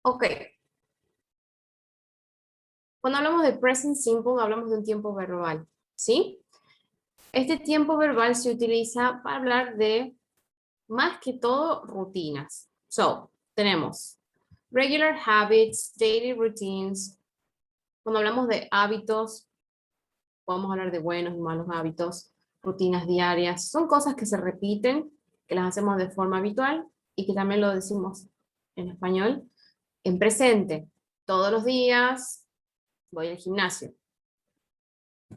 Ok. Cuando hablamos de present simple, hablamos de un tiempo verbal, ¿sí? Este tiempo verbal se utiliza para hablar de, más que todo, rutinas. So, tenemos regular habits, daily routines. Cuando hablamos de hábitos, podemos hablar de buenos y malos hábitos, rutinas diarias. Son cosas que se repiten, que las hacemos de forma habitual y que también lo decimos en español en presente. Todos los días voy al gimnasio.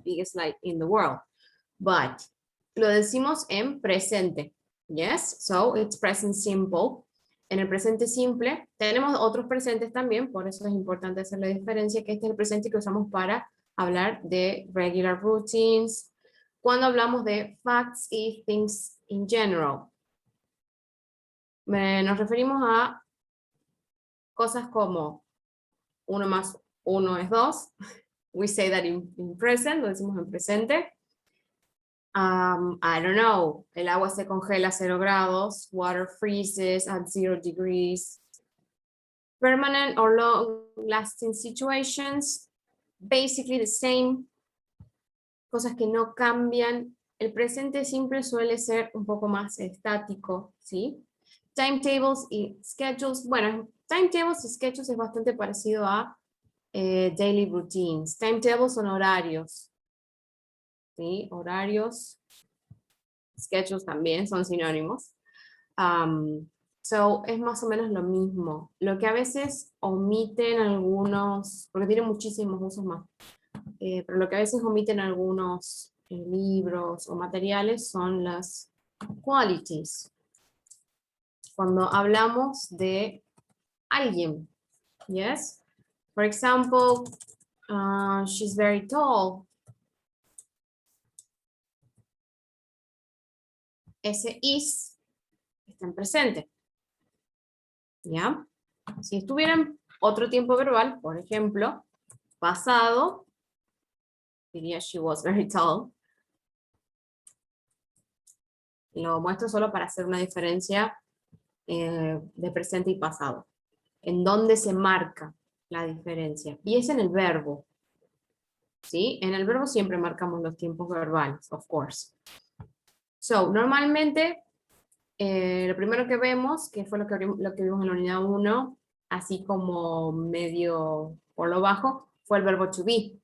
Biggest light in the world. But lo decimos en presente. Yes, so it's present simple. En el presente simple tenemos otros presentes también, por eso es importante hacer la diferencia, que este es el presente que usamos para hablar de regular routines, cuando hablamos de facts y things in general. Nos referimos a cosas como 1 más 1 es 2. We say that in present, lo decimos en presente. I don't know, el agua se congela a 0 grados, water freezes at 0 degrees. Permanent or long-lasting situations, basically the same, cosas que no cambian. El presente simple suele ser un poco más estático, ¿sí? Timetables y schedules, bueno, timetables y schedules es bastante parecido a daily routines. Timetables son horarios, ¿sí? Horarios. Schedules también son sinónimos. So, es más o menos lo mismo. Lo que a veces omiten algunos, porque tiene muchísimos usos más, pero lo que a veces omiten algunos libros o materiales son las qualities. Cuando hablamos de alguien, yes? For example, she's very tall. Ese is está en presente. ¿Ya? Si estuviera en otro tiempo verbal, por ejemplo, pasado, diría she was very tall. Lo muestro solo para hacer una diferencia de presente y pasado. En dónde se marca la diferencia. Y es en el verbo. ¿Sí? En el verbo siempre marcamos los tiempos verbales, of course. So, normalmente, lo primero que vemos, que fue lo que vimos en la unidad 1, así como medio por lo bajo, fue el verbo to be.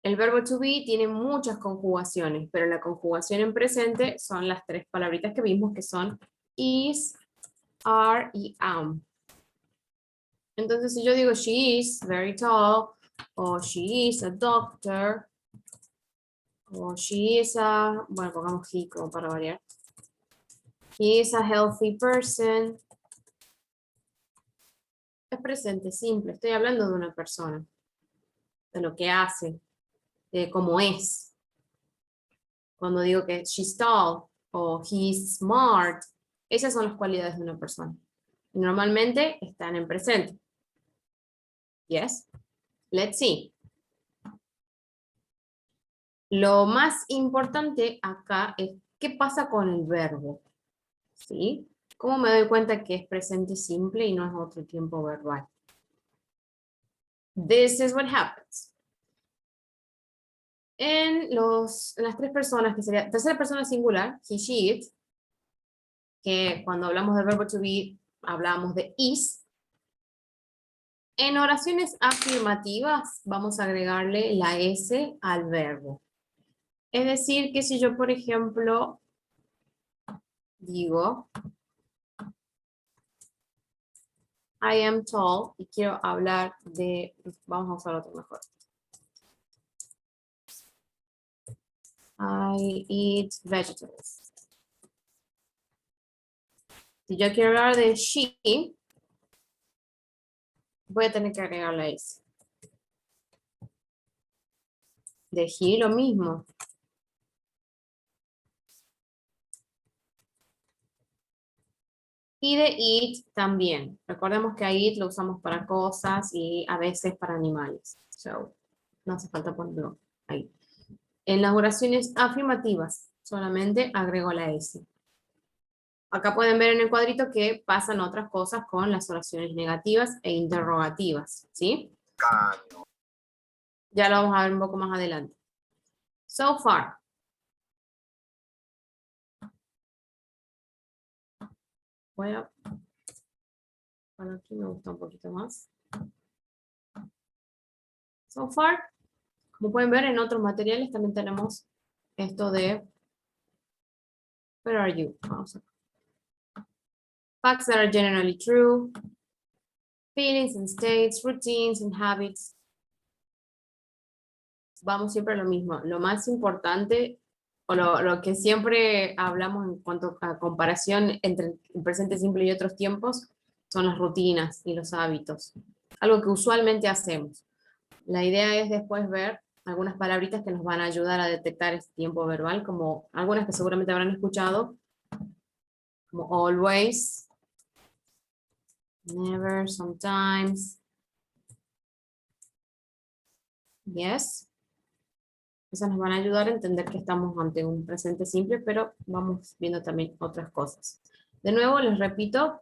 El verbo to be tiene muchas conjugaciones, pero la conjugación en presente son las 3 palabritas que vimos, que son is, are y am. Entonces, si yo digo she is very tall, o she is a doctor, o she is a, bueno, pongamos he como para variar. He is a healthy person. Es presente simple, estoy hablando de una persona, de lo que hace, de cómo es. Cuando digo que she's tall o he's smart, esas son las cualidades de una persona. Normalmente están en presente. Yes? Let's see. Lo más importante acá es qué pasa con el verbo. ¿Sí? ¿Cómo me doy cuenta que es presente simple y no es otro tiempo verbal? This is what happens. En las 3 personas, que sería tercera persona singular, he, she, it, que cuando hablamos del verbo to be, hablamos de is. En oraciones afirmativas vamos a agregarle la S al verbo. Es decir, que si yo, por ejemplo, digo I am tall y quiero hablar de, vamos a usar otro mejor. I eat vegetables. Si yo quiero hablar de she, voy a tener que agregar la S. De he lo mismo. Y de eat también. Recordemos que a eat lo usamos para cosas y a veces para animales. So, no hace falta ponerlo ahí. En las oraciones afirmativas solamente agrego la S. Acá pueden ver en el cuadrito que pasan otras cosas con las oraciones negativas e interrogativas, ¿sí? Ya lo vamos a ver un poco más adelante. So far. Voy a... Bueno, aquí me gusta un poquito más. So far. Como pueden ver en otros materiales también tenemos esto de where are you? Vamos a... Facts that are generally true. Feelings and states, routines and habits. Vamos siempre a lo mismo. Lo más importante, o lo que siempre hablamos en cuanto a comparación entre el presente simple y otros tiempos, son las rutinas y los hábitos. Algo que usualmente hacemos. La idea es después ver algunas palabritas que nos van a ayudar a detectar este tiempo verbal, como algunas que seguramente habrán escuchado, como always, never, sometimes, yes. Esas nos van a ayudar a entender que estamos ante un presente simple, pero vamos viendo también otras cosas. De nuevo, les repito,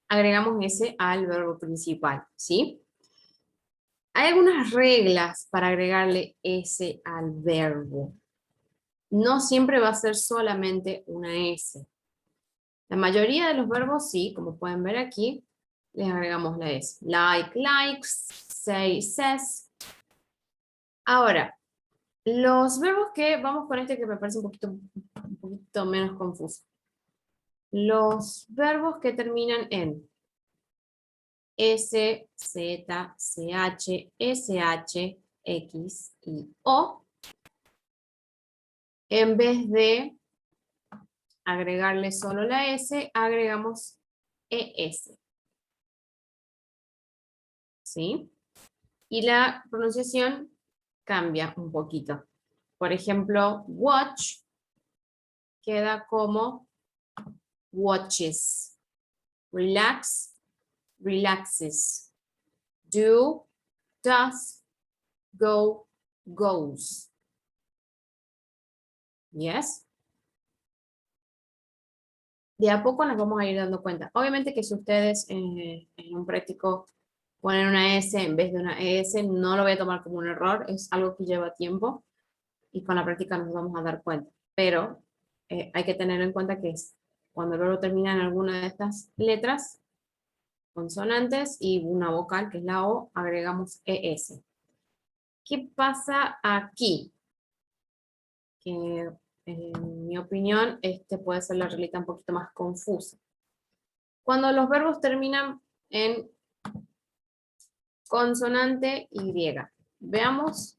agregamos ese al verbo principal, ¿sí? Hay algunas reglas para agregarle ese al verbo. No siempre va a ser solamente una S. La mayoría de los verbos sí, como pueden ver aquí, les agregamos la S. Like, likes, say, says. Ahora, los verbos que, vamos con este que me parece un poquito menos confuso. Los verbos que terminan en S, Z, CH, SH, X y O, en vez de agregarle solo la S, agregamos ES. ¿Sí? Y la pronunciación cambia un poquito. Por ejemplo, watch queda como watches. Relax, relaxes. Do, does, go, goes. Yes. De a poco nos vamos a ir dando cuenta. Obviamente que si ustedes en un práctico ponen una S en vez de una ES, no lo voy a tomar como un error, es algo que lleva tiempo y con la práctica nos vamos a dar cuenta. Pero hay que tener en cuenta que cuando el verbo termina en alguna de estas letras, consonantes y una vocal que es la O, agregamos ES. ¿Qué pasa aquí? Que en mi opinión, este puede ser la reglita un poquito más confusa. Cuando los verbos terminan en consonante Y. Veamos,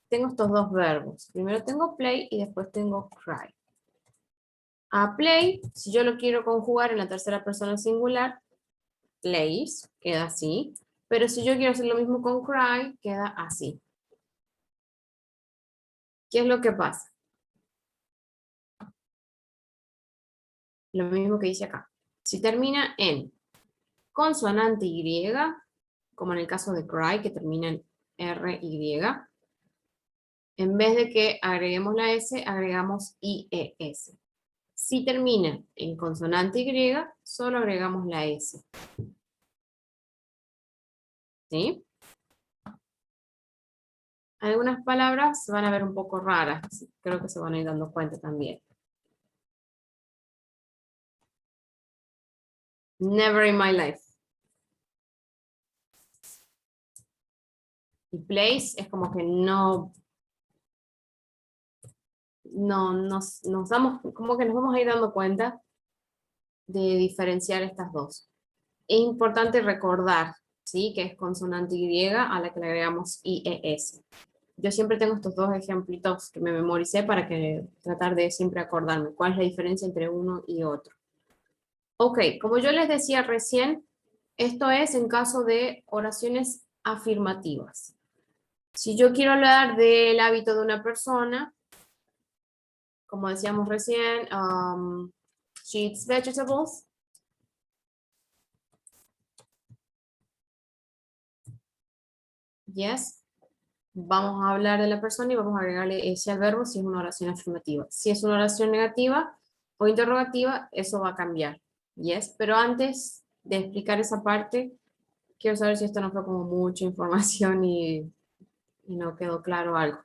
tengo estos dos verbos. Primero tengo play y después tengo cry. A play, si yo lo quiero conjugar en la tercera persona singular, plays, queda así. Pero si yo quiero hacer lo mismo con cry, queda así. ¿Qué es lo que pasa? Lo mismo que dice acá. Si termina en consonante Y, como en el caso de cry, que termina en RY, en vez de que agreguemos la S, agregamos IES. Si termina en consonante Y, solo agregamos la S. ¿Sí? Algunas palabras van a ver un poco raras, creo que se van a ir dando cuenta también. Never in my life. Y place es como que no nos damos, como que nos vamos a ir dando cuenta de diferenciar estas dos. Es importante recordar, ¿sí? Que es consonante Y a la que le agregamos IES. Yo siempre tengo estos dos ejemplitos que me memoricé para que tratar de siempre acordarme cuál es la diferencia entre uno y otro. Ok, como yo les decía recién, esto es en caso de oraciones afirmativas. Si yo quiero hablar del hábito de una persona, como decíamos recién, she eats vegetables. Yes. Vamos a hablar de la persona y vamos a agregarle ese al verbo si es una oración afirmativa. Si es una oración negativa, o interrogativa, eso va a cambiar. Yes, pero antes de explicar esa parte, quiero saber si esto no fue como mucha información y no quedó claro algo.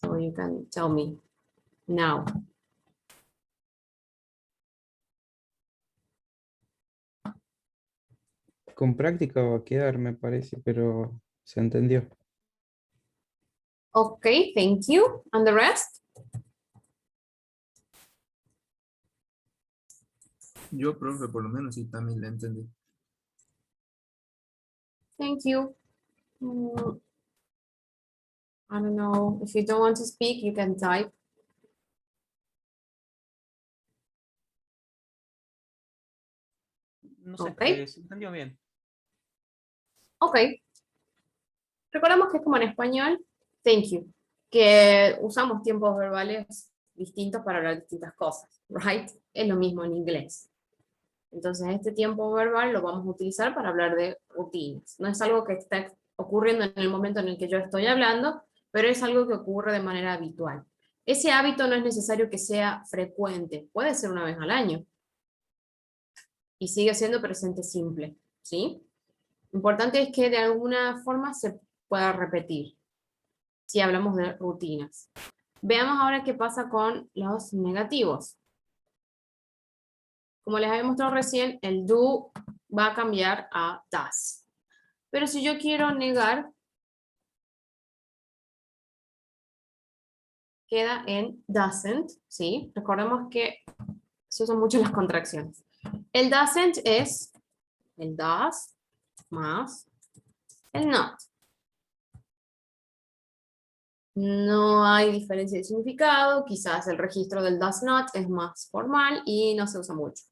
So you can tell me now. Con práctica va a quedar, me parece, pero se entendió. Okay, thank you. And the rest? Yo, profe, por lo menos sí también la entendí. Thank you. I don't know. If you don't want to speak, you can type. No sé, Ok. se entendió bien. Ok. Recordamos que es como en español, thank you, que usamos tiempos verbales distintos para hablar de distintas cosas, right? Es lo mismo en inglés. Entonces, este tiempo verbal lo vamos a utilizar para hablar de rutinas. No es algo que está ocurriendo en el momento en el que yo estoy hablando, pero es algo que ocurre de manera habitual. Ese hábito no es necesario que sea frecuente, puede ser una vez al año. Y sigue siendo presente simple, ¿sí? Importante es que de alguna forma se pueda repetir, si hablamos de rutinas. Veamos ahora qué pasa con los negativos. Como les había mostrado recién, el do va a cambiar a does. Pero si yo quiero negar, queda en doesn't, ¿sí? Recordemos que se usan mucho las contracciones. El doesn't es el does más el not. No hay diferencia de significado, quizás el registro del does not es más formal y no se usa mucho.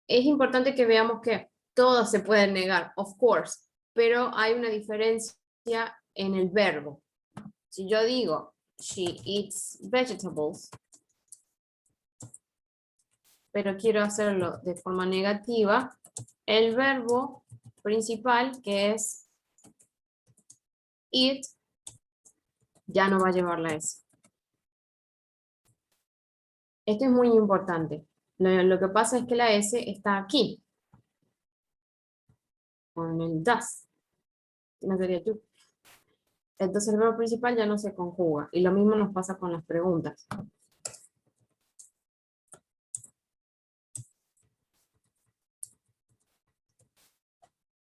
Es importante que veamos que todos se pueden negar, of course, pero hay una diferencia en el verbo. Si yo digo, she eats vegetables, pero quiero hacerlo de forma negativa, el verbo principal, que es eat, ya no va a llevar la S. Esto es muy importante. Lo que pasa es que la S está aquí, con el does. No sería tú. Entonces el verbo principal ya no se conjuga. Y lo mismo nos pasa con las preguntas.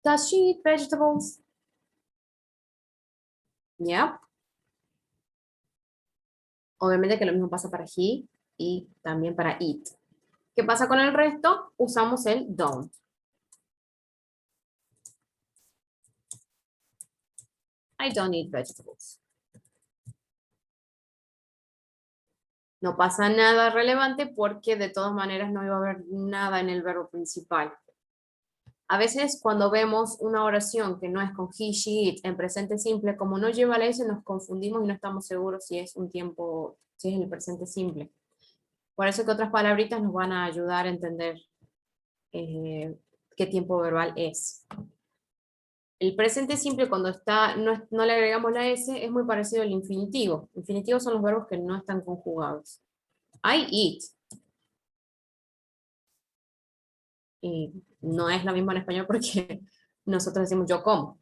Does she eat vegetables? Yeah. Obviamente que lo mismo pasa para he y también para eat. ¿Qué pasa con el resto? Usamos el don't. I don't eat vegetables. No pasa nada relevante porque de todas maneras no iba a haber nada en el verbo principal. A veces cuando vemos una oración que no es con he, she, it en presente simple, como no lleva la S, nos confundimos y no estamos seguros si es un tiempo, si es el presente simple. Por eso que otras palabritas nos van a ayudar a entender qué tiempo verbal es. El presente simple cuando está, no le agregamos la S es muy parecido al infinitivo. Infinitivos son los verbos que no están conjugados. I eat. Y no es lo mismo en español porque nosotros decimos yo como.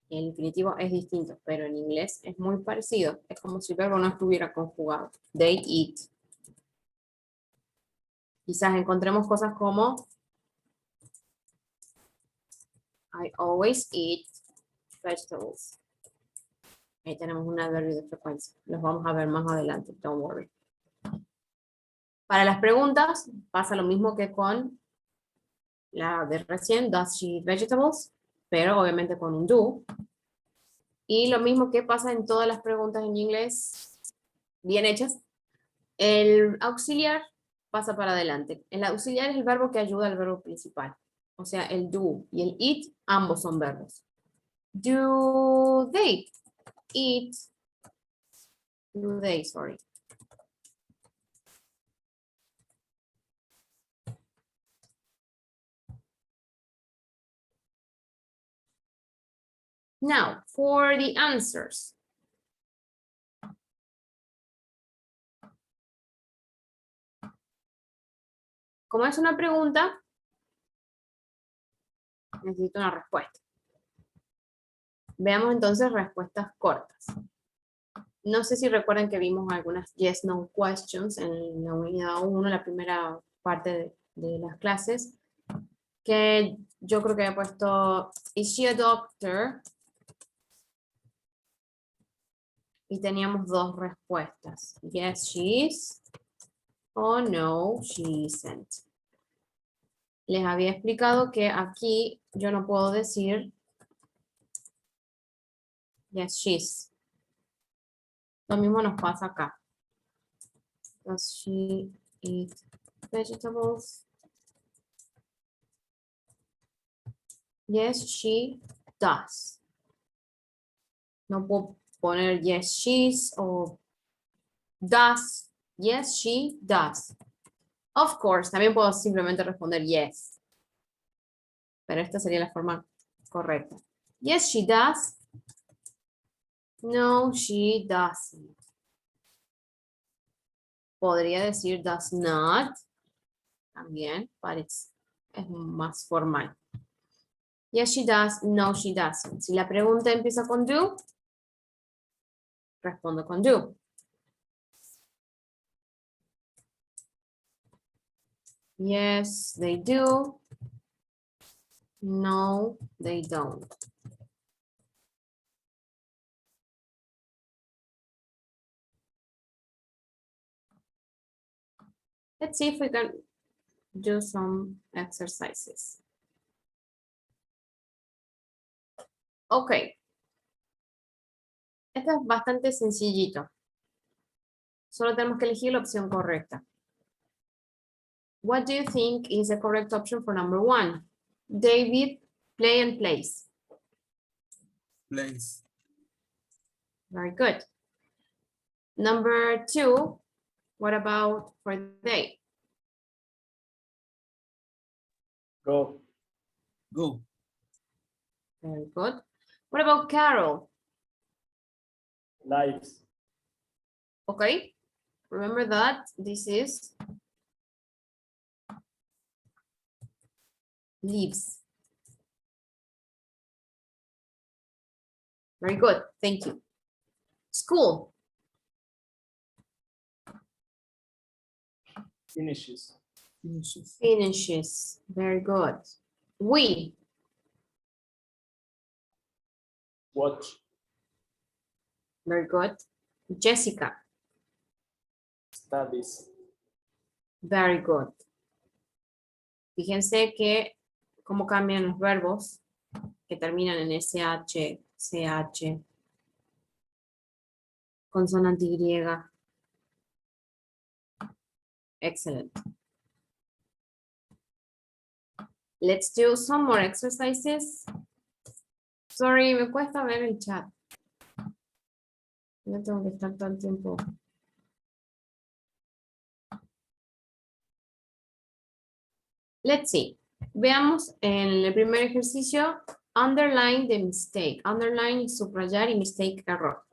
El infinitivo es distinto, pero en inglés es muy parecido. Es como si el verbo no estuviera conjugado. They eat. Quizás encontremos cosas como I always eat vegetables. Ahí tenemos un adverbio de frecuencia. Los vamos a ver más adelante, don't worry. Para las preguntas pasa lo mismo que con la de recién, does she eat vegetables? Pero obviamente con un do. Y lo mismo que pasa en todas las preguntas en inglés bien hechas, el auxiliar pasa para adelante. El auxiliar es el verbo que ayuda al verbo principal. O sea, el do y el eat, ambos son verbos. Do they eat? Do they, sorry. Now, for the answers. como es una pregunta, necesito una respuesta. Veamos entonces respuestas cortas. No sé si recuerdan que vimos algunas yes, no questions en la unidad 1, la primera parte de las clases, que yo creo que he puesto, is she a doctor? Y teníamos dos respuestas. Yes, she is. O no, she isn't. Les había explicado que aquí yo no puedo decir yes, she is. Lo mismo nos pasa acá. Does she eat vegetables? Yes, she does. No puedo poner yes, she's o does. Yes, she does. Of course, también puedo simplemente responder yes. Pero esta sería la forma correcta. Yes, she does. No, she doesn't. Podría decir does not. También, but es más formal. Yes, she does. No, she doesn't. Si la pregunta empieza con do, respondo con do. Yes, they do. No, they don't. Let's see if we can do some exercises. Ok. Esto es bastante sencillito. Solo tenemos que elegir la opción correcta. What do you think is the correct option for number 1? David, play and place. Place. Very good. Number 2, what about for they? Go. Go. Very good. What about Carol? Lives. Okay. Remember that this is leaves. Very good. Thank you. School. Finishes. Finishes. Finishes. Very good. We. Watch. Very good. Jessica. Studies. Very good. Fíjense que cómo cambian los verbos que terminan en SH, CH, consonante Y. Excellent. Let's do some more exercises. Sorry, me cuesta ver el chat. No tengo que estar todo el tiempo. Let's see. Veamos en el primer ejercicio, underline the mistake. Underline es subrayar y mistake error.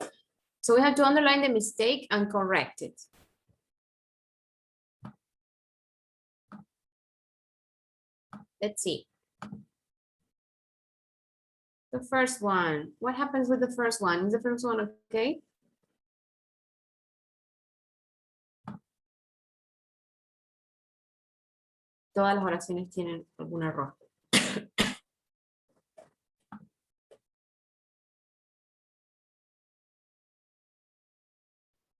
So we have to underline the mistake and correct it. Let's see. The first one. What happens with the first one? Is the first one okay? Todas las oraciones tienen algún error.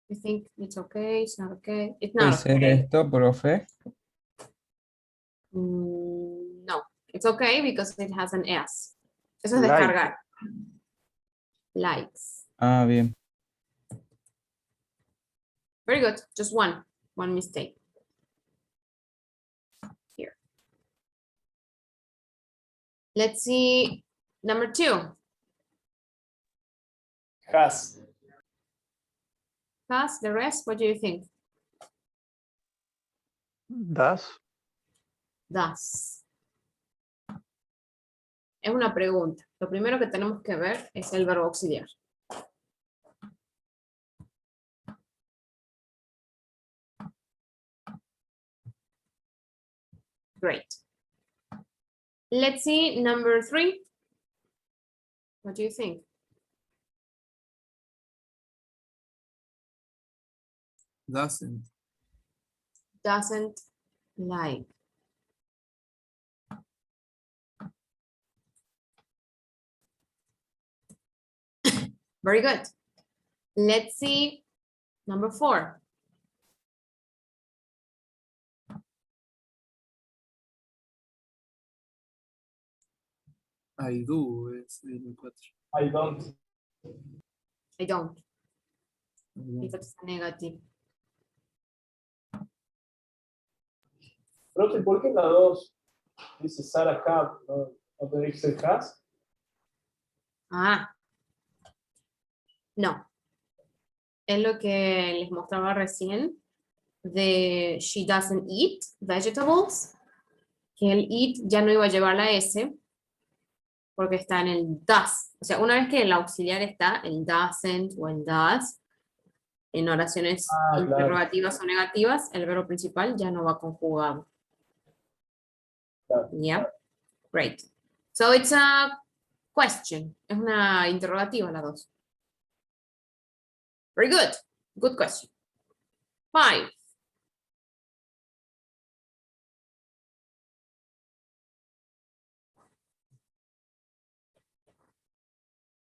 You think it's okay? It's not okay? It's ¿Puede not ser okay. esto, profe? No, it's okay because it has an S. Eso es Like. descargar. Likes. Ah, bien. Very good. Just one mistake. Here. Let's see. Number 2. Has. Pass the rest. What do you think? Does. Does. Es una pregunta. Lo primero que tenemos que ver es el verbo auxiliar. Great. Let's see number 3. What do you think? Doesn't. Doesn't like. Very good. Let's see number 4. I do. Es el 4. I don't. I don't. I don't. If it's negative. Profe, ¿por qué en la 2 dice Sarah have? ¿No tendría que ser has? Ah. No. Es lo que les mostraba recién de she doesn't eat vegetables, que el eat ya no iba a llevar la S porque está en el does. O sea, una vez que el auxiliar está, el doesn't o el does, en oraciones Claro. interrogativas o negativas, el verbo principal ya no va conjugado. Claro. Yeah, great. So it's a question. Es una interrogativa la 2. Very good. Good question. 5.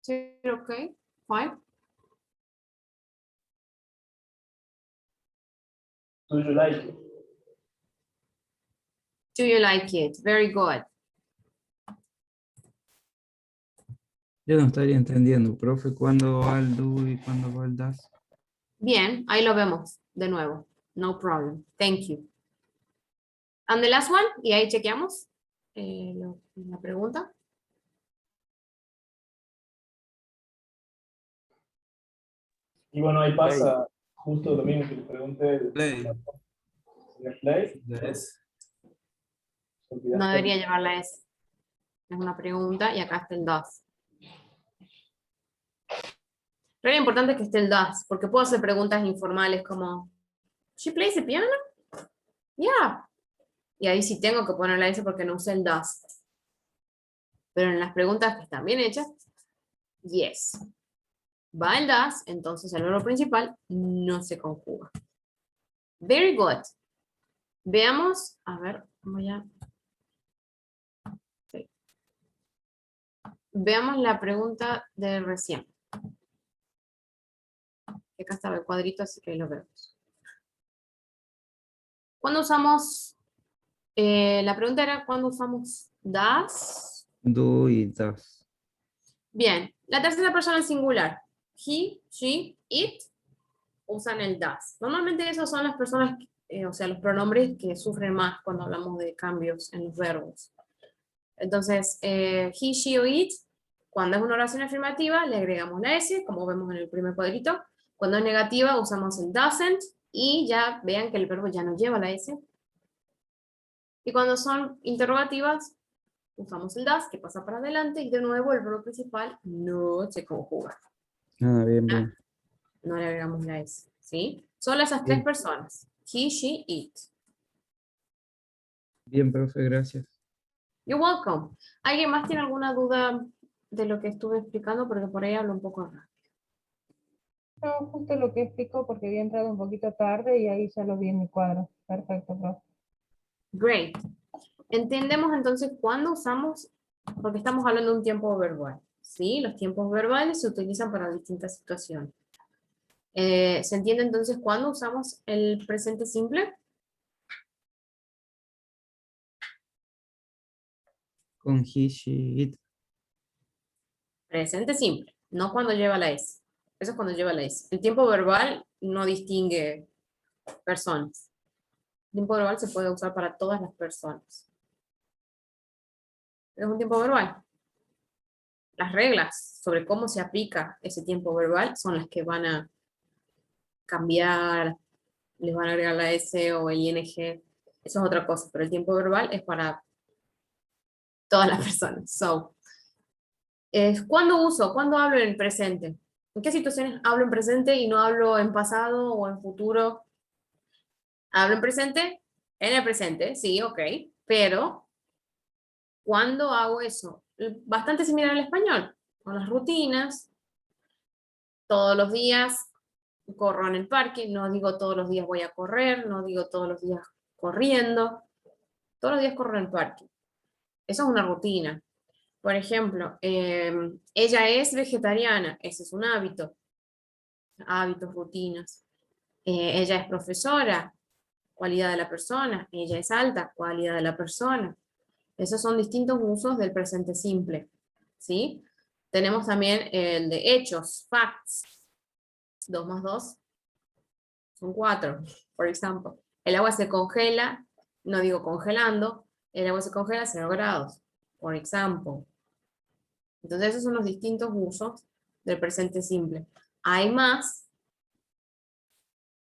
Is it okay? 5. Do you like it? Do you like it? Very good. Yo no estaría entendiendo, profe, cuándo va el do y cuándo va el das. Bien, ahí lo vemos de nuevo. No problem. Thank you. And the last one, y ahí chequeamos la pregunta. Y bueno, ahí pasa justo lo mismo que le pregunté. Play. ¿Señor Play? Yes. No debería llevar la S. Es una pregunta y acá está el does. Pero lo importante es que esté el does, porque puedo hacer preguntas informales como ¿She plays the piano? Yeah. Y ahí sí tengo que poner la S porque no usé el does. Pero en las preguntas que están bien hechas, yes. Va el does, entonces el verbo principal no se conjuga. Very good. Veamos, a ver, voy a... Sí. Veamos la pregunta de recién. Acá estaba el cuadrito, así que ahí lo vemos. ¿Cuándo usamos? La pregunta era, ¿cuándo usamos does? Do y das. Bien, la tercera persona en singular. He, she, it, usan el does. Normalmente esas son las personas, o sea, los pronombres que sufren más cuando hablamos de cambios en los verbos. Entonces, he, she o it, cuando es una oración afirmativa, le agregamos la S, como vemos en el primer cuadrito. Cuando es negativa, usamos el doesn't, y ya vean que el verbo ya no lleva la S. Y cuando son interrogativas, usamos el does, que pasa para adelante, y de nuevo el verbo principal no se conjuga. Ah, bien, bien. No le agregamos la S, ¿sí? Solo esas tres personas. He, she, it. Bien, profe, gracias. You're welcome. ¿Alguien más tiene alguna duda de lo que estuve explicando? Porque por ahí hablo un poco rápido. No, justo lo que explico porque había entrado un poquito tarde y ahí ya lo vi en mi cuadro. Perfecto, profe. Great. Entendemos entonces cuándo usamos, porque estamos hablando de un tiempo verbal, ¿sí? Los tiempos verbales se utilizan para distintas situaciones. ¿Se entiende entonces cuándo usamos el presente simple? Con he, she, it. Presente simple, no cuando lleva la S. Eso es cuando lleva la S. El tiempo verbal no distingue personas. El tiempo verbal se puede usar para todas las personas. Es un tiempo verbal. Las reglas sobre cómo se aplica ese tiempo verbal son las que van a cambiar, les van a agregar la S o el ING. Eso es otra cosa, pero el tiempo verbal es para todas las personas. So, ¿cuándo uso? ¿Cuándo hablo en presente? ¿En qué situaciones hablo en presente y no hablo en pasado o en futuro? Hablo en presente, en el presente, sí, ok. Pero, ¿cuándo hago eso? Bastante similar al español, con las rutinas. Todos los días corro en el parque, no digo todos los días voy a correr, no digo todos los días corriendo, todos los días corro en el parque. Eso es una rutina. Por ejemplo, ella es vegetariana, ese es un hábito, hábitos, rutinas. Ella es profesora, cualidad de la persona. Ella es alta, cualidad de la persona. Esos son distintos usos del presente simple, ¿sí? Tenemos también el de hechos, facts. 2 más 2 son 4, por ejemplo. El agua se congela, no digo congelando, el agua se congela a 0 grados, por ejemplo. Entonces esos son los distintos usos del presente simple. Hay más,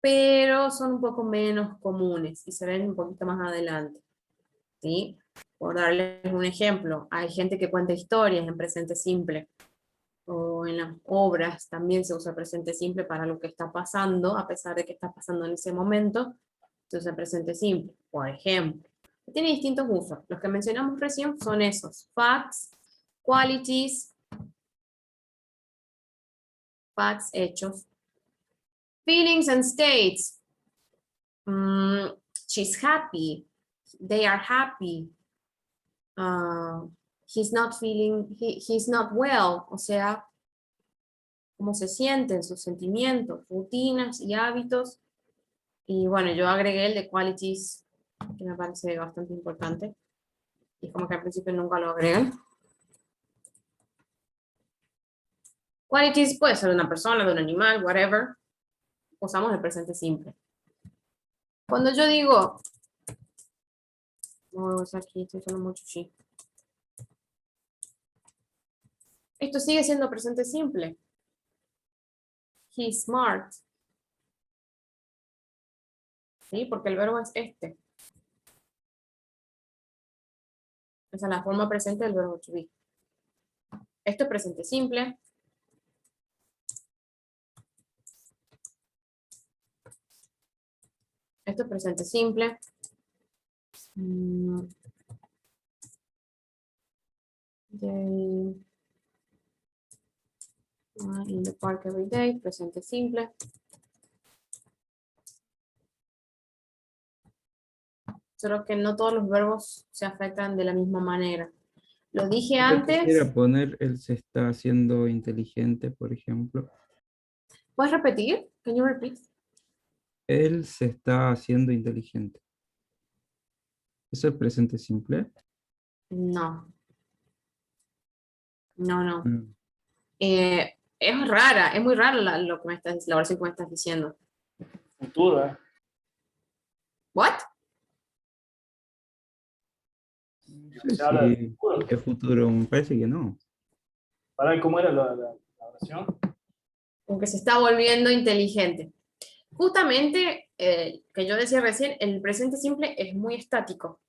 pero son un poco menos comunes y se ven un poquito más adelante, ¿sí? Por darles un ejemplo, hay gente que cuenta historias en presente simple, o en las obras también se usa presente simple para lo que está pasando, a pesar de que está pasando en ese momento, se usa presente simple, por ejemplo. Tiene distintos usos. Los que mencionamos recién son esos: facts, qualities, facts, hechos. Feelings and states. She's happy. They are happy. He's not feeling, he's not well. O sea, cómo se sienten, sus sentimientos, rutinas y hábitos. Y bueno, yo agregué el de qualities, que me parece bastante importante. Y como que al principio nunca lo agregan. Qualities puede ser de una persona, de un animal, whatever. Usamos el presente simple. Cuando yo digo, vamos aquí, estoy usando mucho she. Esto sigue siendo presente simple. He's smart. ¿Sí? Porque el verbo es este. Esa es la forma presente del verbo to be. Esto es presente simple. Esto es presente simple. They are in the park every day, presente simple. Solo que no todos los verbos se afectan de la misma manera. Lo dije Yo antes. quisiera poner, él se está haciendo inteligente, por ejemplo. ¿Puedes repetir? Can you repeat? Él se está haciendo inteligente. ¿Eso es presente simple? No. No. Mm. Es rara, es muy rara lo que la oración que me estás diciendo. Futuro, ¿eh? What? Se habla de Sí, futuro. ¿qué futuro? Me parece que no. Para ver cómo era la oración. Como que se está volviendo inteligente. Justamente, que yo decía recién, el presente simple es muy estático.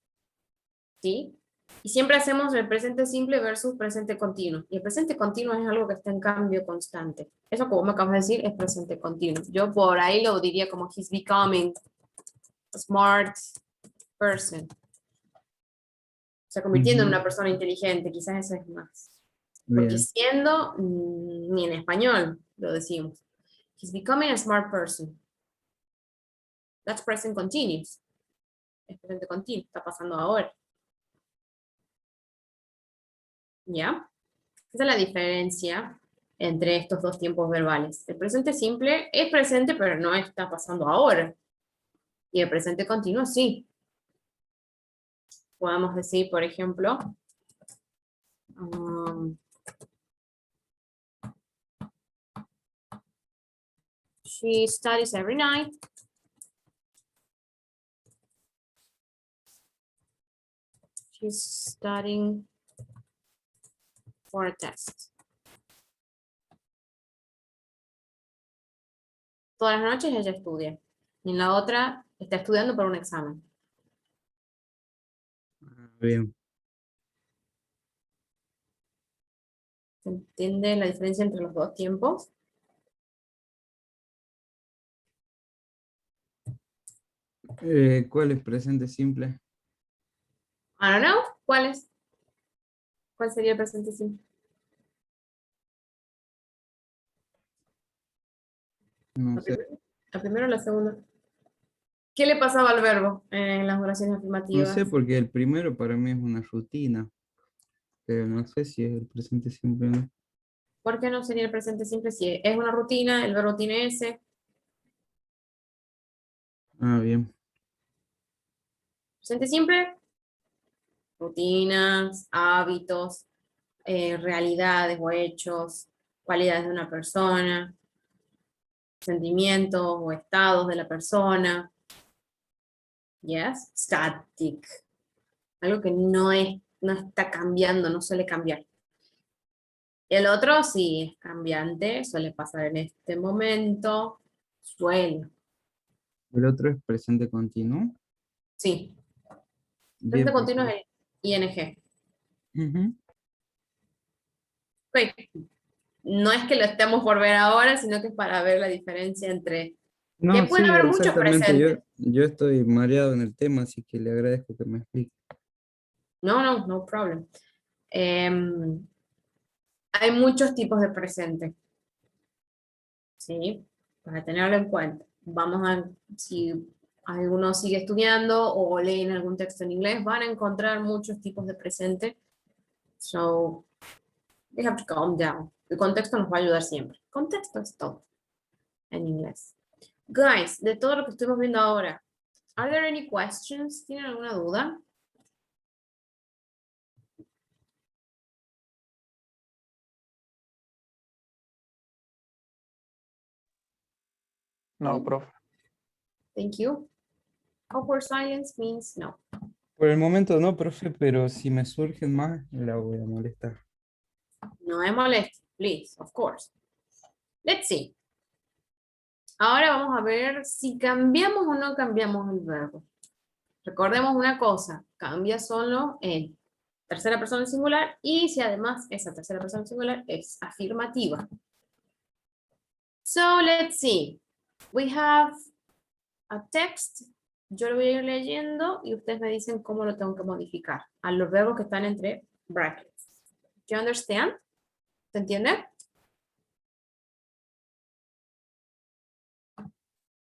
¿Sí? Y siempre hacemos el presente simple versus presente continuo. Y el presente continuo es algo que está en cambio constante. Eso, como me acabas de decir, es presente continuo. Yo por ahí lo diría como he's becoming a smart person. Se convirtiendo en una persona inteligente, quizás eso es más. Porque Bien. siendo, ni en español lo decimos. He's becoming a smart person. That's present continuous. Es presente continuo, está pasando ahora. ¿Ya? Esa es la diferencia entre estos dos tiempos verbales. El presente simple es presente, pero no está pasando ahora. Y el presente continuo sí. Podemos decir, por ejemplo, she studies every night. She's studying for a test. Todas las noches ella estudia. Y en la otra está estudiando para un examen. Bien. ¿Se entiende la diferencia entre los dos tiempos? ¿Cuál es presente simple? I don't know. ¿Cuál es? ¿Cuál sería el presente simple? No ¿La sé. primera? ¿La primera o la segunda? ¿Qué le pasaba al verbo en las oraciones No afirmativas? sé porque el primero para mí es una rutina, pero no sé si es el presente simple o no. ¿Por qué no sería el presente simple si es una rutina, el verbo tiene ese? Ah, bien. Presente simple, rutinas, hábitos, realidades o hechos, cualidades de una persona, sentimientos o estados de la persona. Yes, static. Algo que no está cambiando, no suele cambiar. El otro sí es cambiante, suele pasar en este momento, suele. El otro es presente continuo. Sí, Bien, presente continuo profe. es ing. Ujú. Ok. No es que lo estemos por ver ahora, sino que es para ver la diferencia entre que No, sí, pueden haber muchos exactamente. presentes. Yo estoy mareado en el tema, así que le agradezco que me explique. No problem. Hay muchos tipos de presente, ¿sí? Para tenerlo en cuenta. Si alguno sigue estudiando o leen algún texto en inglés, van a encontrar muchos tipos de presente. So, they have to calm down. El contexto nos va a ayudar siempre. Contexto es todo en inglés. Guys, de todo lo que estuvimos viendo ahora, are there any questions? ¿Tienen alguna duda? No, profe. Thank you. Awkward silence means no. Por el momento no, profe, pero si me surgen más, la voy a molestar. No me moleste, please, of course. Let's see. Ahora vamos a ver si cambiamos o no cambiamos el verbo. Recordemos una cosa, cambia solo en tercera persona singular y si además esa tercera persona singular es afirmativa. So, let's see. We have a text. Yo lo voy a ir leyendo y ustedes me dicen cómo lo tengo que modificar a los verbos que están entre brackets. Do you understand? ¿Se entiende?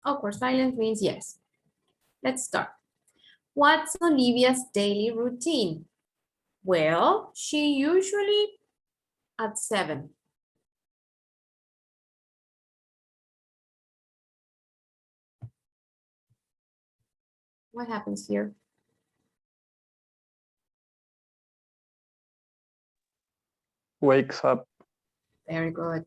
Awkward silence means yes. Let's start. What's Olivia's daily routine? Well, she usually at 7. What happens here? Wakes up. Very good.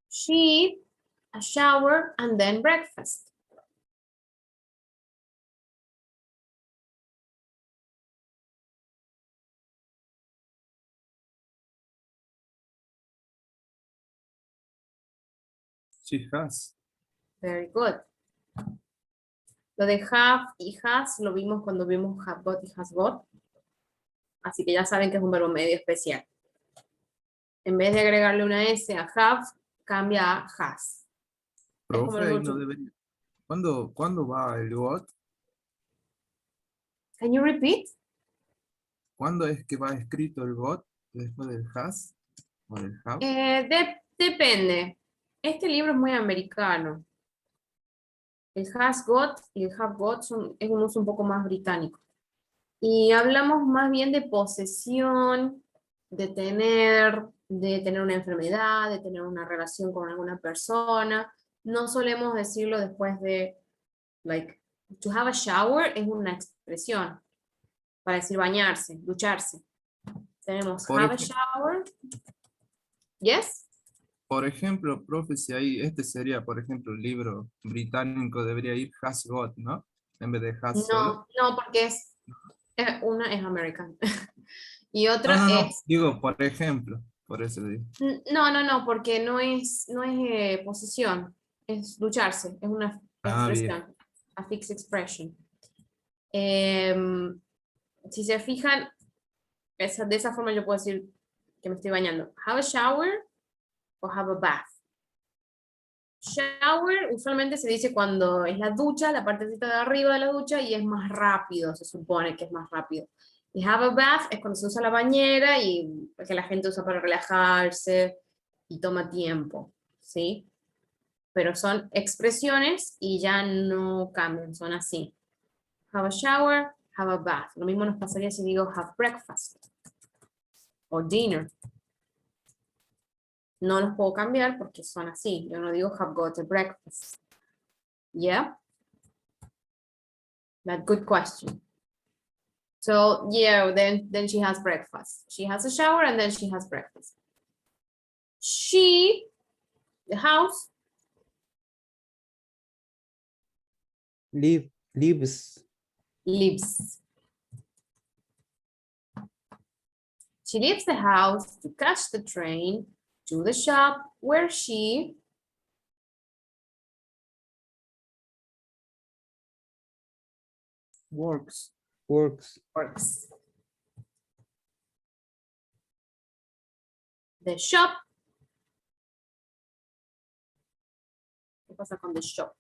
She eat a shower and then breakfast. She has. Very good. Lo de have y has lo vimos cuando vimos have got y has got. Así que ya saben que es un verbo medio especial. En vez de agregarle una S a have, cambia a has. Es como Profe, el ahí no mucho. debería. ¿Cuándo va el what? Can you repeat? ¿Cuándo es que va escrito el what después del has o del have? Depende. Este libro es muy americano. El has got y el have got es un uso un poco más británico. Y hablamos más bien de posesión, de tener una enfermedad, de tener una relación con alguna persona. No solemos decirlo después de, like, to have a shower es una expresión para decir bañarse, ducharse. Tenemos Por have a ejemplo, shower. Yes. Por ejemplo, profe, si ahí, este sería, por ejemplo, el libro británico, debería ir has got, ¿no? En vez de has solo. No, porque una es American y No, otra no, no, es, digo, por ejemplo, por eso digo. no, porque no es posesión, es ducharse, es una Ah, bien. expresión, a fixed expression. Em, si se fijan, de esa forma yo puedo decir que me estoy bañando. Have a shower o have a bath. Shower usualmente se dice cuando es la ducha, la partecita de arriba de la ducha, y es más rápido, se supone que es más rápido. Y have a bath es cuando se usa la bañera y que la gente usa para relajarse y toma tiempo, ¿sí? Pero son expresiones y ya no cambian, son así. Have a shower, have a bath. Lo mismo nos pasaría si digo have breakfast o dinner. No los puedo cambiar porque son así. Yo no digo have got a breakfast. Yeah? That good question. So yeah, then she has breakfast. She has a shower and then she has breakfast. She, the house, Lives. lives. She leaves the house to catch the train to the shop where she Works. Works. works. The shop. ¿Qué pasa con the shop?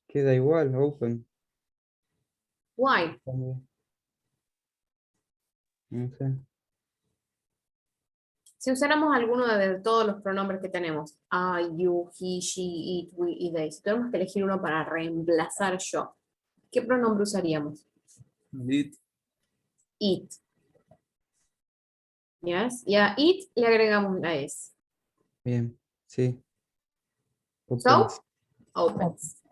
Queda igual, open. Why? También. No sé. Si usáramos alguno de todos los pronombres que tenemos, I, you, he, she, it, we y they, si tenemos que elegir uno para reemplazar yo, ¿qué pronombre usaríamos? Did. It. Yes. Y a it le agregamos la S. Bien, sí. So, Opens. opens.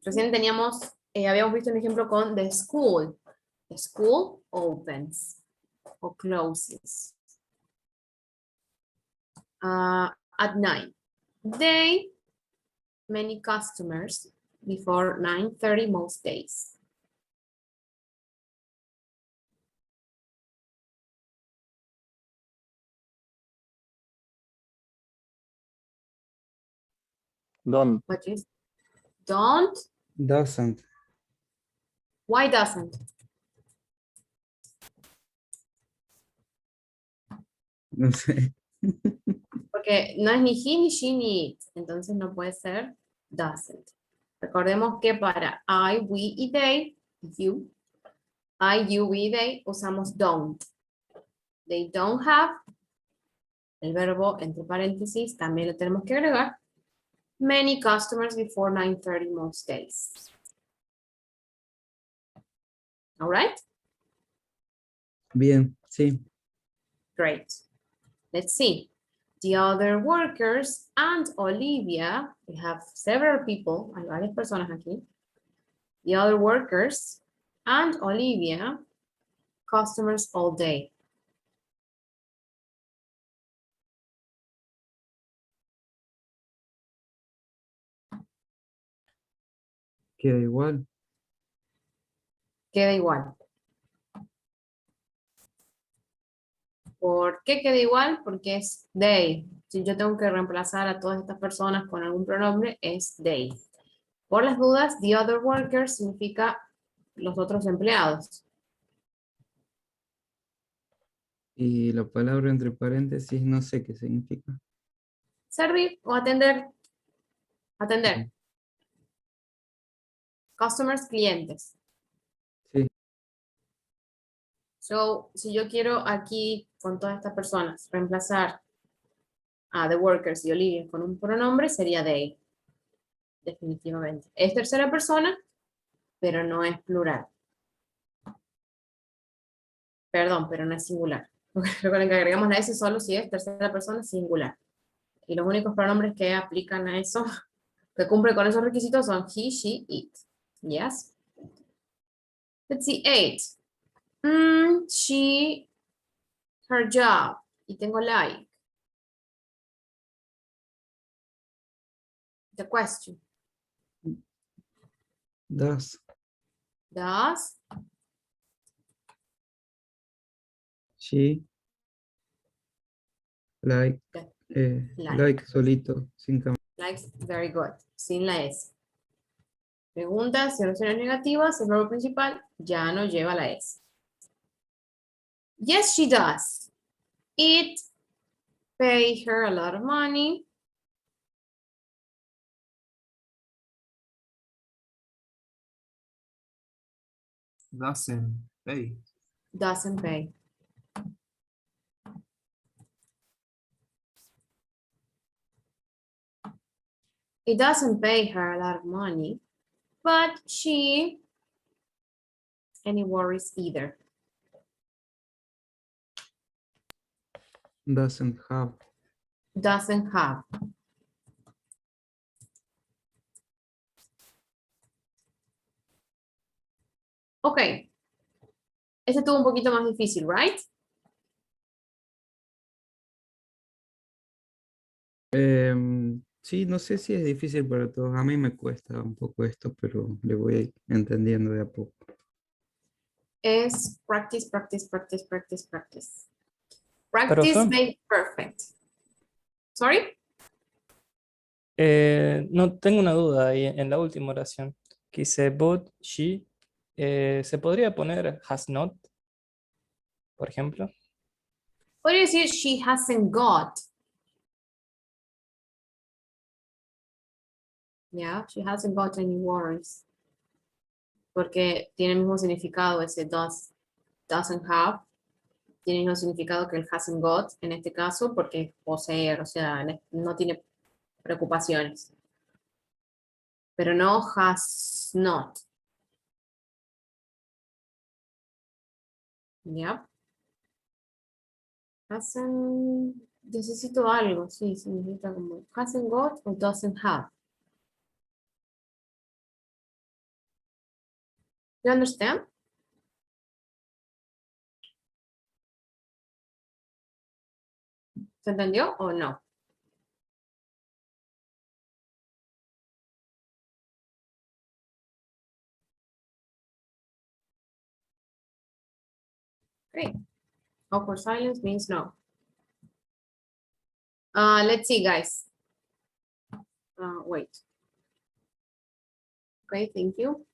Recién teníamos, habíamos visto un ejemplo con the school. The school opens o closes. At night. They, many customers before 9:30 most days. Don't. What is don't? Doesn't. Why doesn't? No sé. Porque no es ni he, ni she, ni it. Entonces no puede ser doesn't. Recordemos que para I, we y they, you, I, you, we, they, usamos don't. They don't have, el verbo entre paréntesis, también lo tenemos que agregar. Many customers before 9:30 most days. All right? Bien, sí. Great. Let's see. The other workers and Olivia, we have several people, hay varias personas aquí. The other workers and Olivia, customers all day. Queda igual. Queda igual. ¿Por qué queda igual? Porque es they. Si yo tengo que reemplazar a todas estas personas con algún pronombre, es they. Por las dudas, the other workers significa los otros empleados. Y la palabra entre paréntesis no sé qué significa. Servir o atender. Atender. Customers, clientes. Sí. So, si yo quiero aquí, con todas estas personas, reemplazar a the workers y Olivia con un pronombre, sería they. Definitivamente. Es tercera persona, pero no es plural. Perdón, pero no es singular. Recuerden que agregamos la S solo si es tercera persona singular. Y los únicos pronombres que aplican a eso, que cumplen con esos requisitos, son he, she, it. Yes. Let's see, 8. She, her job. Y tengo like. The question. Does. Does She. Like. Like. Like solito, sin cambio. likes, very good. Sin la S. Preguntas, si oraciones negativas, el verbo principal ya no lleva la S. Yes, she does. It pay her a lot of money. Doesn't pay. Doesn't pay. It doesn't pay her a lot of money, but she, any worries either. Doesn't have. Doesn't have. Ok. Este estuvo un poquito más difícil, right? Sí, no sé si es difícil para todos. A mí me cuesta un poco esto, pero le voy entendiendo de a poco. Es practice, practice, practice, practice, practice. Practice Profe. makes perfect. Sorry? No, tengo una duda ahí en la última oración. Que dice but, she. ¿Se podría poner has not, por ejemplo? Podría decir she hasn't got. Yeah, she hasn't got any worries. Porque tiene el mismo significado ese doesn't have. Tiene el mismo significado que el hasn't got en este caso porque es poseer, o sea, no tiene preocupaciones. Pero no has not. Yep. Hasn't, necesito algo, sí, se necesita como hasn't got o doesn't have. You understand? ¿Se entendió o no? Great. Awkward silence means no. Let's see, guys. Wait. Okay, thank you.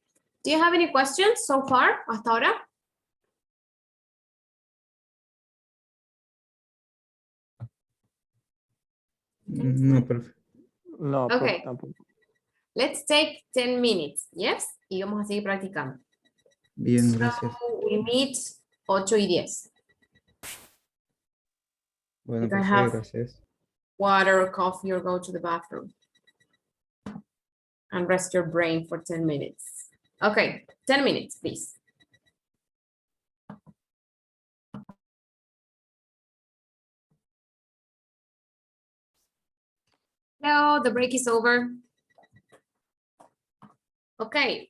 Do you have any questions so far, hasta ahora? No, perfecto. No, Okay. tampoco. Let's take 10 minutes, yes? Y vamos a seguir practicando. Bien, gracias. So, we meet 8:10. Bueno, You can profe, have gracias. water or coffee or go to the bathroom. And rest your brain for 10 minutes. Okay, 10 minutes, please. Hello, the break is over. Okay,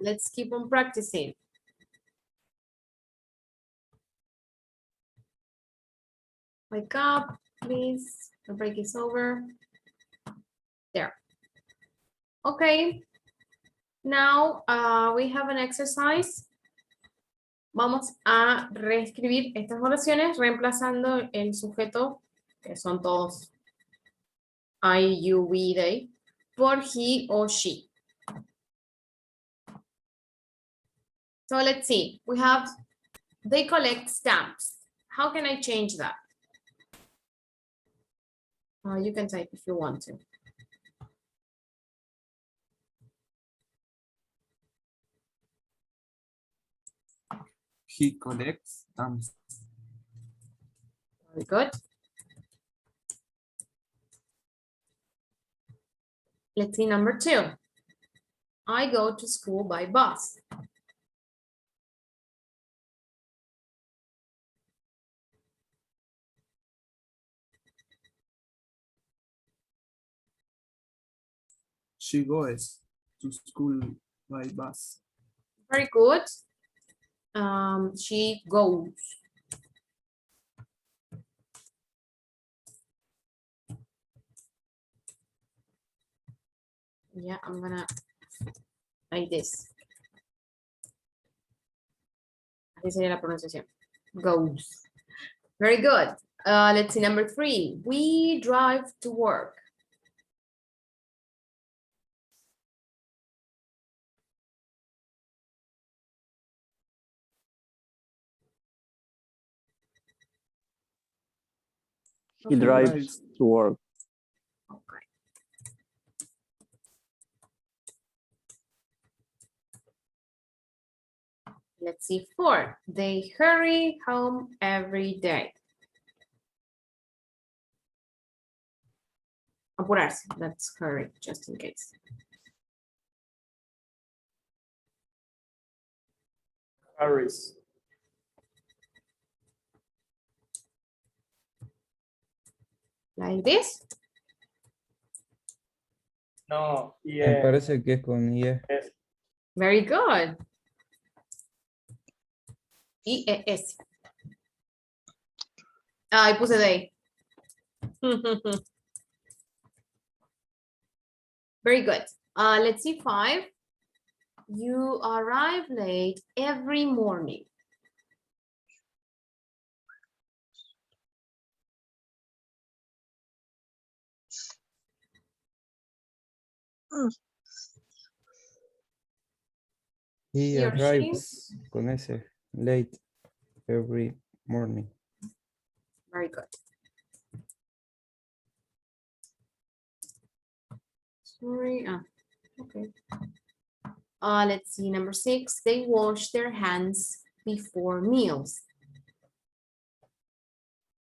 let's keep on practicing. Wake up, please. The break is over. There. Okay. Now we have an exercise. Vamos a reescribir estas oraciones reemplazando el sujeto, que son todos I, you, we, they, por he or she. So let's see. We have, they collect stamps. How can I change that? You can type if you want to. He collects stamps. Very good. Let's see number 2. I go to school by bus. She goes to school by bus. Very good. She goes. Yeah, I'm gonna like this. Así sería la pronunciación. Goes. Very good. Let's see number 3. We drive to work. He drives to work. Okay. Let's see, 4. They hurry home every day. Apurarse, that's hurry, just in case. Harris. Like this? No, Me yeah. parece que es con IE. Very good. IES. Ah, I puse they. Very good. Let's see, 5. You arrive late every morning. He He or she? arrives con ese late every morning. Very good. Sorry. Okay. Let's see, number 6. They wash their hands before meals.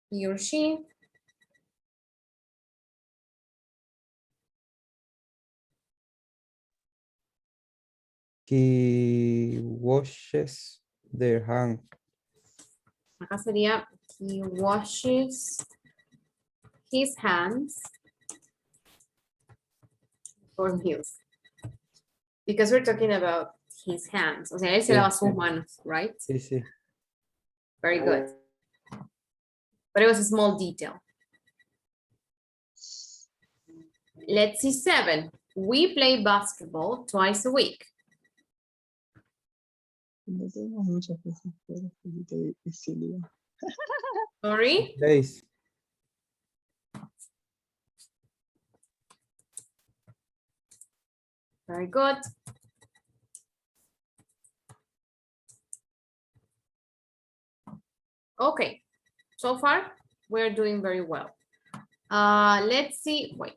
He or she? He washes their hands. Acá sería, he washes his hands before meals. Because we're talking about his hands. O sea, él se Sí, lava sus sí. manos, right? Sí, sí. Very good. But it was a small detail. Let's see, 7. We play basketball twice a week. No tenemos muchas cosas, pero un poquito difícil. Sorry? Days. Very good. Okay, so far we're doing very well. Let's see, wait.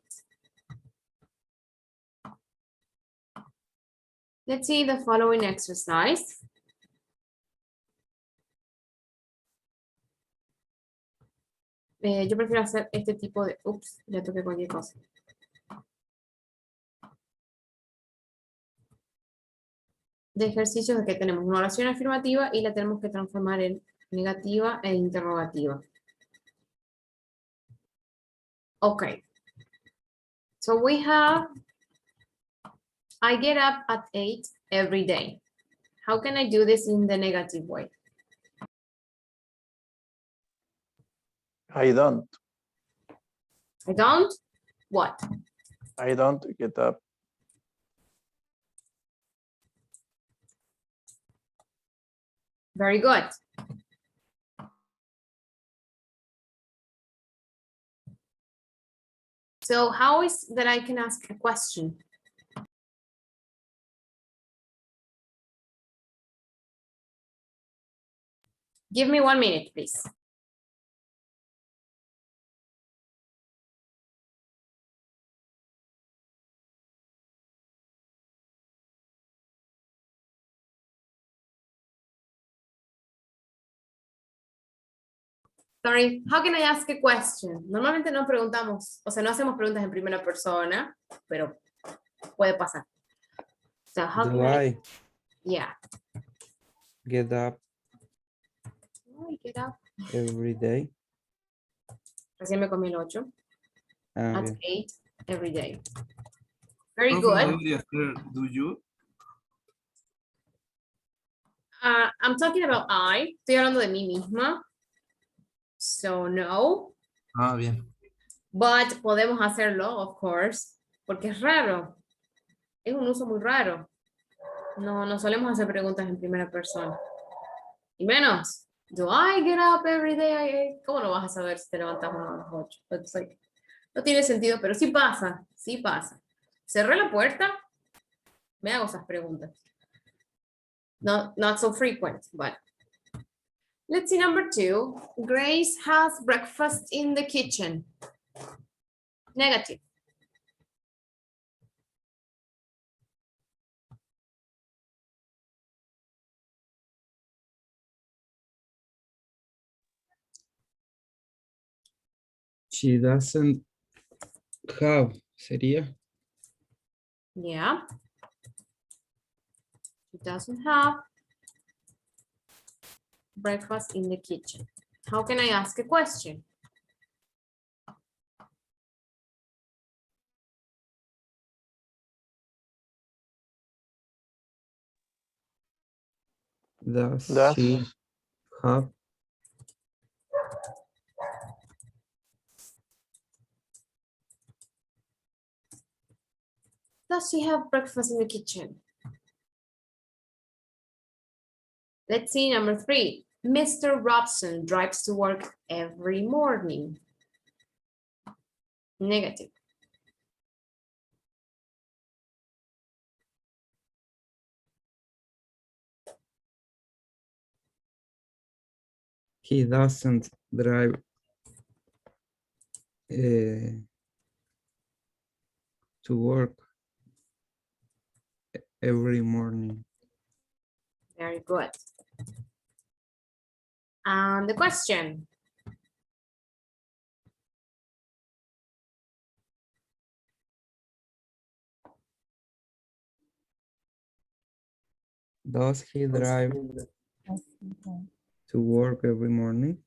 Let's see the following exercise. Yo prefiero hacer este tipo de, ups, ya toqué cualquier cosa. De ejercicios de que tenemos una oración afirmativa y la tenemos que transformar en negativa e interrogativa. Okay. So we have, I get up at 8 every day. How can I do this in the negative way? I don't. I don't? What? I don't get up. Very good. So how is that I can ask a question? Give me 1 minute, please. Sorry, how can I ask a question? Normalmente no preguntamos, o sea, no hacemos preguntas en primera persona, pero puede pasar. So how Do can I yeah. get up I get up. every day? Recién me comí el 8. Ah, At bien. 8 every day. Very Profe, ¿no good. debería ser do you? I'm talking about I. Estoy hablando de mí misma. So no. Ah, bien. But podemos hacerlo, of course, porque es raro. Es un uso muy raro. No solemos hacer preguntas en primera persona. Y menos, do I get up every day? ¿Cómo no vas a saber si te levantas o no a las 8? It's like, no tiene sentido, pero sí pasa, sí pasa. Cerré la puerta, me hago esas preguntas. Not so frequent, but Let's see number 2. Grace has breakfast in the kitchen. Negative. She doesn't have, sería. Yeah. She doesn't have breakfast in the kitchen. How can I ask a question? Does Does. she have? Does she have breakfast in the kitchen? Let's see number 3. Mr. Robson drives to work every morning. Negative. He doesn't drive to work every morning. Very good. And the question. Does he drive to work every morning?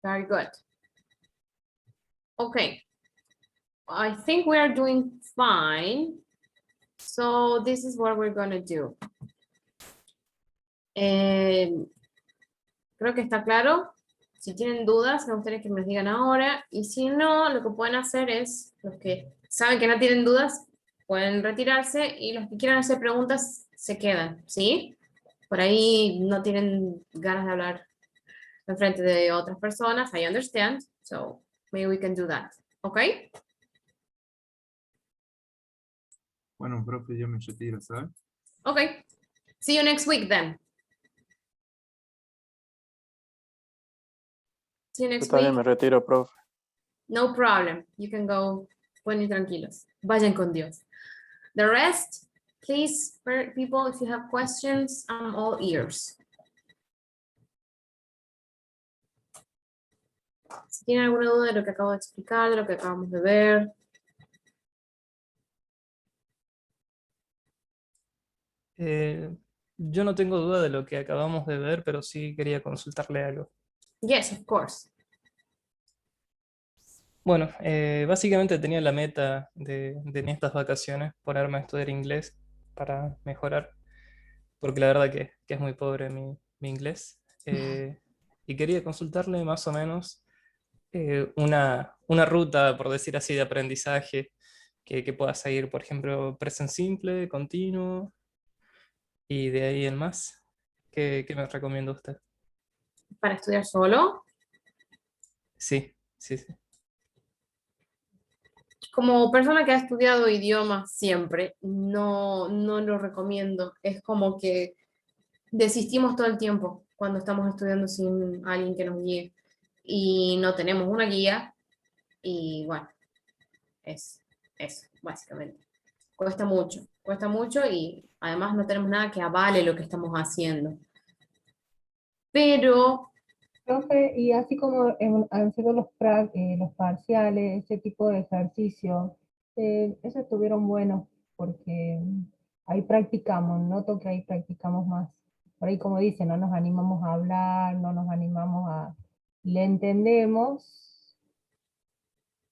Very good. Okay. I think we are doing fine. So this is what we're going to do. Creo que está claro. Si tienen dudas, me gustaría que me las digan ahora. Y si no, lo que pueden hacer es, los que saben que no tienen dudas, pueden retirarse y los que quieran hacer preguntas se quedan, ¿sí? Por ahí no tienen ganas de hablar en frente de otras personas. I understand. So maybe we can do that. ¿Ok? Bueno, profe, yo me retiro, ¿sabes? Ok. See you next week then. See you Yo next también week. me retiro, profe. No problem. You can go. Pueden ir tranquilos. Vayan con Dios. The rest, please, people, if you have questions, I'm all ears. Si tienen alguna duda de lo que acabo de explicar, de lo que acabamos de ver. Yo no tengo duda de lo que acabamos de ver, pero sí quería consultarle algo. Yes, of course. Bueno, básicamente tenía la meta de en estas vacaciones ponerme a estudiar inglés para mejorar, porque la verdad que es muy pobre mi inglés. Y quería consultarle más o menos una ruta, por decir así, de aprendizaje que pueda seguir, por ejemplo, present simple, continuo, y de ahí en más. ¿Qué me recomienda usted? Para estudiar solo. Sí, sí, sí. Como persona que ha estudiado idiomas siempre, no lo recomiendo. Es como que desistimos todo el tiempo cuando estamos estudiando sin alguien que nos guíe. Y no tenemos una guía. Y bueno, es eso, básicamente. Cuesta mucho y además no tenemos nada que avale lo que estamos haciendo. Pero, Profe, y así como han sido los parciales, ese tipo de ejercicios, esos estuvieron buenos porque ahí practicamos, noto que ahí practicamos más. Por ahí, como dicen, no nos animamos a hablar, no nos animamos a... Le entendemos,